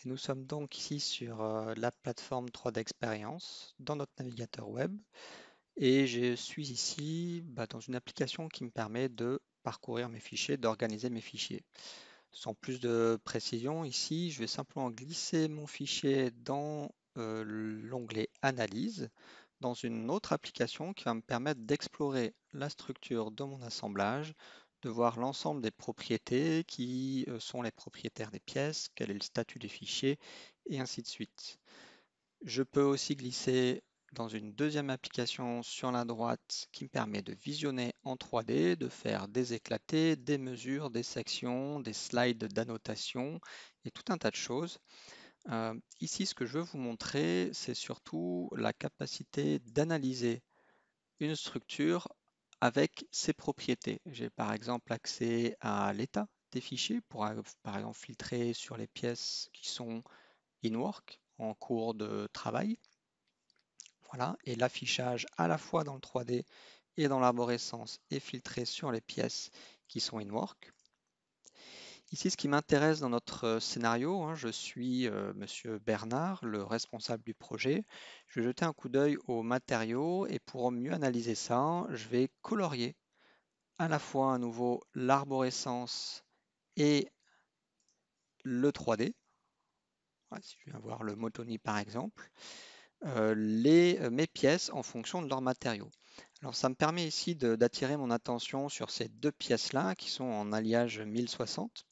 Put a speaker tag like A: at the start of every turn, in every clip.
A: Et nous sommes donc ici sur la plateforme 3D Experience dans notre navigateur web et je suis ici dans une application qui me permet de parcourir mes fichiers, d'organiser mes fichiers. Sans plus de précision, ici je vais simplement glisser mon fichier dans l'onglet Analyse dans une autre application qui va me permettre d'explorer la structure de mon assemblage, de voir l'ensemble des propriétés, qui sont les propriétaires des pièces, quel est le statut des fichiers, et ainsi de suite. Je peux aussi glisser dans une deuxième application sur la droite qui me permet de visionner en 3D, de faire des éclatés, des mesures, des sections, des slides d'annotation et tout un tas de choses. Ici, ce que je veux vous montrer, c'est surtout la capacité d'analyser une structure avec ses propriétés. J'ai par exemple accès à l'état des fichiers pour par exemple filtrer sur les pièces qui sont in work, en cours de travail. Voilà, et l'affichage à la fois dans le 3D et dans l'arborescence est filtré sur les pièces qui sont in work. Ici, ce qui m'intéresse dans notre scénario, je suis Monsieur Bernard, le responsable du projet. Je vais jeter un coup d'œil aux matériaux et pour mieux analyser ça, je vais colorier à la fois à nouveau l'arborescence et le 3D. Voilà, si je viens voir le Motoni par exemple, mes pièces en fonction de leurs matériaux. Alors ça me permet ici d'attirer mon attention sur ces deux pièces-là qui sont en alliage 1060.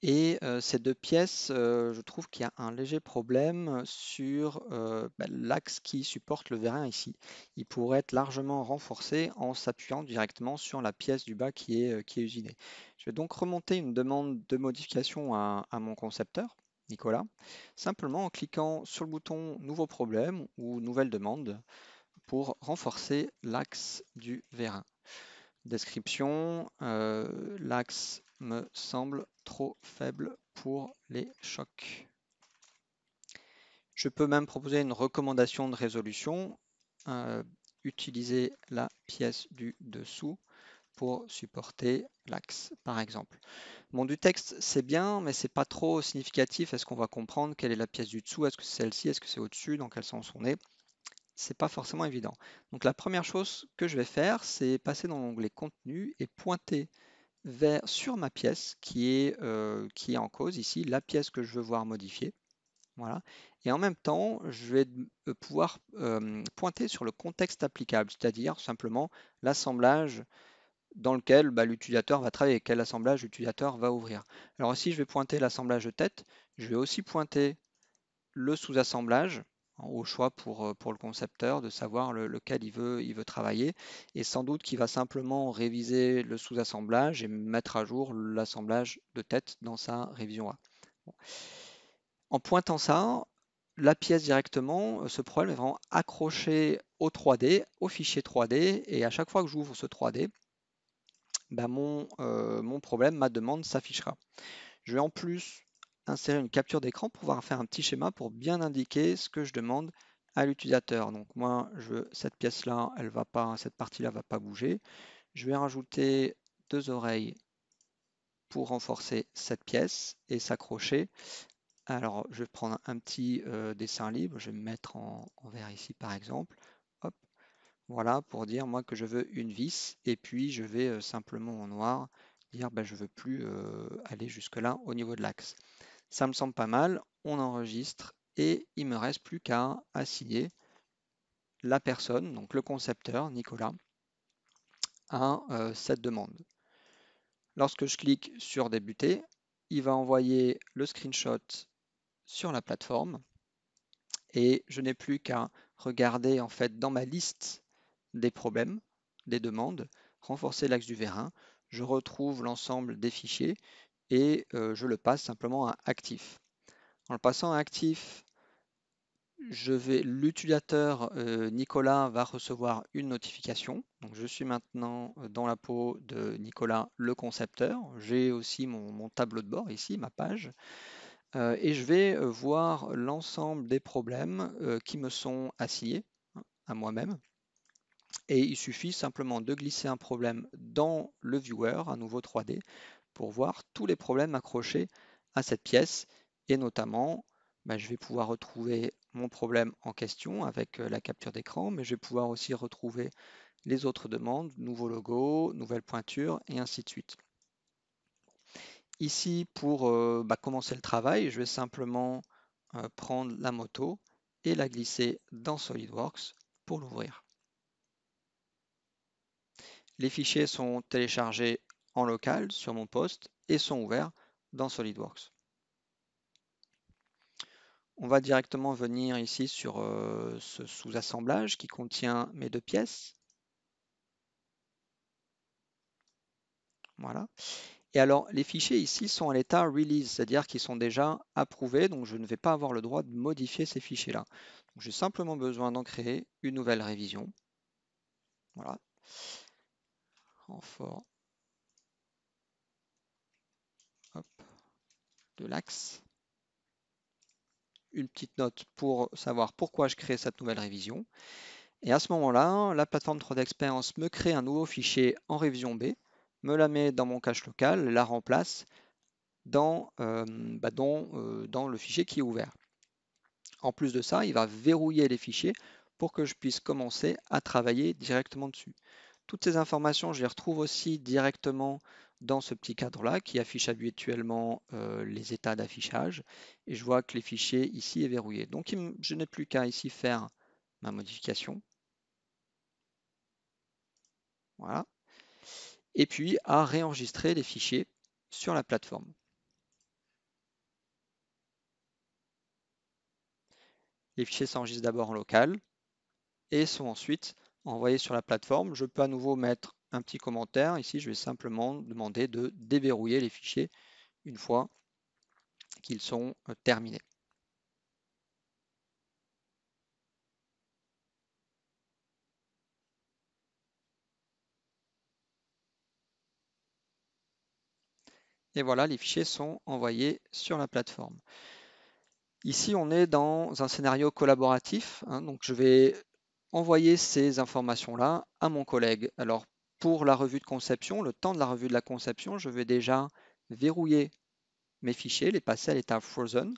A: Et ces deux pièces, je trouve qu'il y a un léger problème sur l'axe qui supporte le vérin ici. Il pourrait être largement renforcé en s'appuyant directement sur la pièce du bas qui est usinée. Je vais donc remonter une demande de modification à mon concepteur, Nicolas, simplement en cliquant sur le bouton Nouveau problème ou Nouvelle demande pour renforcer l'axe du vérin. Description, l'axe me semble trop faible pour les chocs. Je peux même proposer une recommandation de résolution, utiliser la pièce du dessous pour supporter l'axe, par exemple. Bon, du texte, c'est bien, mais c'est pas trop significatif. Est-ce qu'on va comprendre quelle est la pièce du dessous? Est-ce que c'est celle-ci? Est-ce que c'est au-dessus? Dans quel sens on est? C'est pas forcément évident. Donc la première chose que je vais faire, c'est passer dans l'onglet Contenu et pointer sur ma pièce qui est en cause ici, la pièce que je veux voir modifiée. Voilà. Et en même temps, je vais pouvoir pointer sur le contexte applicable, c'est-à-dire simplement l'assemblage dans lequel l'utilisateur va travailler, quel assemblage l'utilisateur va ouvrir. Alors ici, je vais pointer l'assemblage de tête, je vais aussi pointer le sous-assemblage, au choix pour le concepteur de savoir lequel il veut travailler et sans doute qu'il va simplement réviser le sous-assemblage et mettre à jour l'assemblage de tête dans sa révision A. Bon. En pointant ça, la pièce directement, ce problème est vraiment accroché au 3D, au fichier 3D et à chaque fois que j'ouvre ce 3D, mon problème, ma demande s'affichera. Je vais en plus insérer une capture d'écran pour pouvoir faire un petit schéma pour bien indiquer ce que je demande à l'utilisateur. Donc moi, cette pièce-là, elle va pas, cette partie-là va pas bouger. Je vais rajouter deux oreilles pour renforcer cette pièce et s'accrocher. Alors, je vais prendre un petit dessin libre. Je vais me mettre en vert ici, par exemple. Hop, voilà, pour dire moi que je veux une vis. Et puis, je vais simplement en noir dire je veux plus aller jusque-là au niveau de l'axe. Ça me semble pas mal, on enregistre et il me reste plus qu'à assigner la personne, donc le concepteur, Nicolas, à cette demande. Lorsque je clique sur débuter, il va envoyer le screenshot sur la plateforme et je n'ai plus qu'à regarder en fait dans ma liste des problèmes, des demandes, renforcer l'axe du vérin, je retrouve l'ensemble des fichiers et je le passe simplement à actif. En le passant à actif, l'utilisateur Nicolas va recevoir une notification. Donc je suis maintenant dans la peau de Nicolas, le concepteur. J'ai aussi mon tableau de bord ici, ma page. Et je vais voir l'ensemble des problèmes qui me sont assignés à moi-même. Et il suffit simplement de glisser un problème dans le viewer, un nouveau 3D, pour voir tous les problèmes accrochés à cette pièce Et notamment, je vais pouvoir retrouver mon problème en question avec la capture d'écran, mais je vais pouvoir aussi retrouver les autres demandes, nouveau logo, nouvelle pointure et ainsi de suite. Ici, pour commencer le travail, je vais simplement prendre la moto et la glisser dans SolidWorks pour l'ouvrir. Les fichiers sont téléchargés en local sur mon poste et sont ouverts dans SolidWorks. On va directement venir ici sur ce sous-assemblage qui contient mes deux pièces. Voilà. Et alors, les fichiers ici sont à l'état release, c'est-à-dire qu'ils sont déjà approuvés, donc je ne vais pas avoir le droit de modifier ces fichiers-là. J'ai simplement besoin d'en créer une nouvelle révision. Voilà. Renfort. Hop. De l'axe. Une petite note pour savoir pourquoi je crée cette nouvelle révision. Et à ce moment-là, la plateforme 3D Experience me crée un nouveau fichier en révision B, me la met dans mon cache local, la remplace dans le fichier qui est ouvert. En plus de ça, il va verrouiller les fichiers pour que je puisse commencer à travailler directement dessus. Toutes ces informations, je les retrouve aussi directement dans ce petit cadre-là qui affiche habituellement les états d'affichage. Et je vois que les fichiers ici est verrouillé. Donc je n'ai plus qu'à ici faire ma modification. Voilà. Et puis à réenregistrer les fichiers sur la plateforme. Les fichiers s'enregistrent d'abord en local et sont ensuite envoyés sur la plateforme. Je peux à nouveau mettre un petit commentaire. Ici, je vais simplement demander de déverrouiller les fichiers une fois qu'ils sont terminés. Et voilà, les fichiers sont envoyés sur la plateforme. Ici, on est dans un scénario collaboratif, hein, donc je vais envoyer ces informations-là à mon collègue. Alors, pour la revue de conception, le temps de la revue de la conception, je vais déjà verrouiller mes fichiers, les passer à l'état frozen,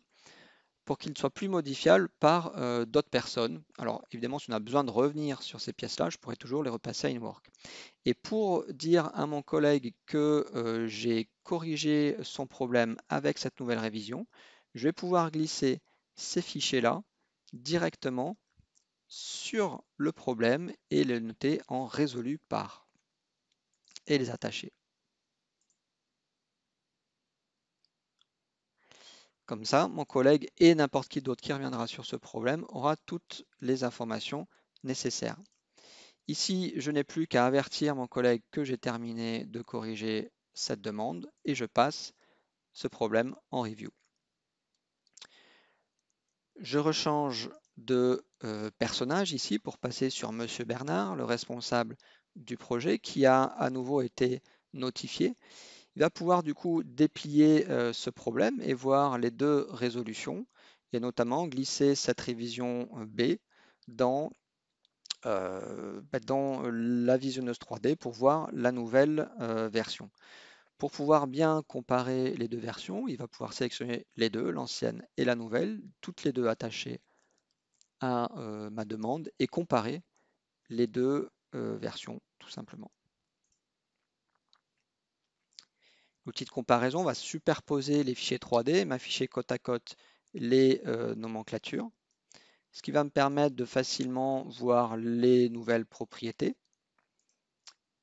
A: pour qu'ils ne soient plus modifiables par d'autres personnes. Alors, évidemment, si on a besoin de revenir sur ces pièces-là, je pourrais toujours les repasser à InWork. Et pour dire à mon collègue que j'ai corrigé son problème avec cette nouvelle révision, je vais pouvoir glisser ces fichiers-là directement sur le problème et les noter en résolu par et les attacher. Comme ça, mon collègue et n'importe qui d'autre qui reviendra sur ce problème aura toutes les informations nécessaires. Ici, je n'ai plus qu'à avertir mon collègue que j'ai terminé de corriger cette demande et je passe ce problème en review. Je rechange de personnage ici pour passer sur Monsieur Bernard, le responsable du projet, qui a à nouveau été notifié. Il va pouvoir du coup déplier ce problème et voir les deux résolutions et notamment glisser cette révision B dans, dans la visionneuse 3D pour voir la nouvelle version. Pour pouvoir bien comparer les deux versions, il va pouvoir sélectionner les deux, l'ancienne et la nouvelle, toutes les deux attachées à ma demande et comparer les deux versions tout simplement. L'outil de comparaison va superposer les fichiers 3D, m'afficher côte à côte les nomenclatures, ce qui va me permettre de facilement voir les nouvelles propriétés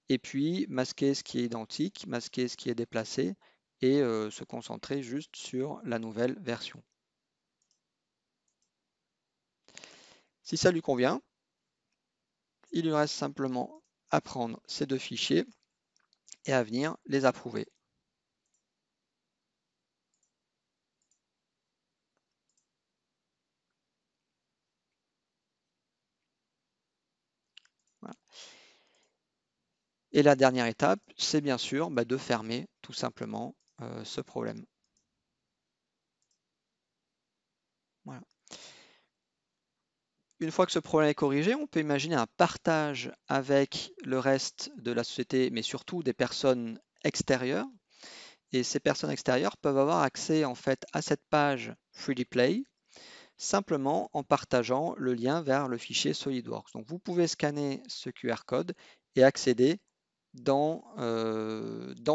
A: et puis masquer ce qui est identique, masquer ce qui est déplacé et se concentrer juste sur la nouvelle version. Si ça lui convient, il lui reste simplement à prendre ces deux fichiers et à venir les approuver. Voilà. Et la dernière étape, c'est bien sûr de fermer tout simplement ce problème. Voilà. Une fois que ce problème est corrigé, on peut imaginer un partage avec le reste de la société, mais surtout des personnes extérieures. Et ces personnes extérieures peuvent avoir accès en fait à cette page 3D Play simplement en partageant le lien vers le fichier SolidWorks. Donc vous pouvez scanner ce QR code et accéder dans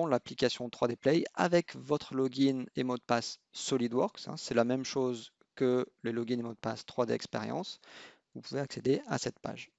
A: l'application 3D Play avec votre login et mot de passe SolidWorks. C'est la même chose que le login et mot de passe 3D Experience. Vous pouvez accéder à cette page.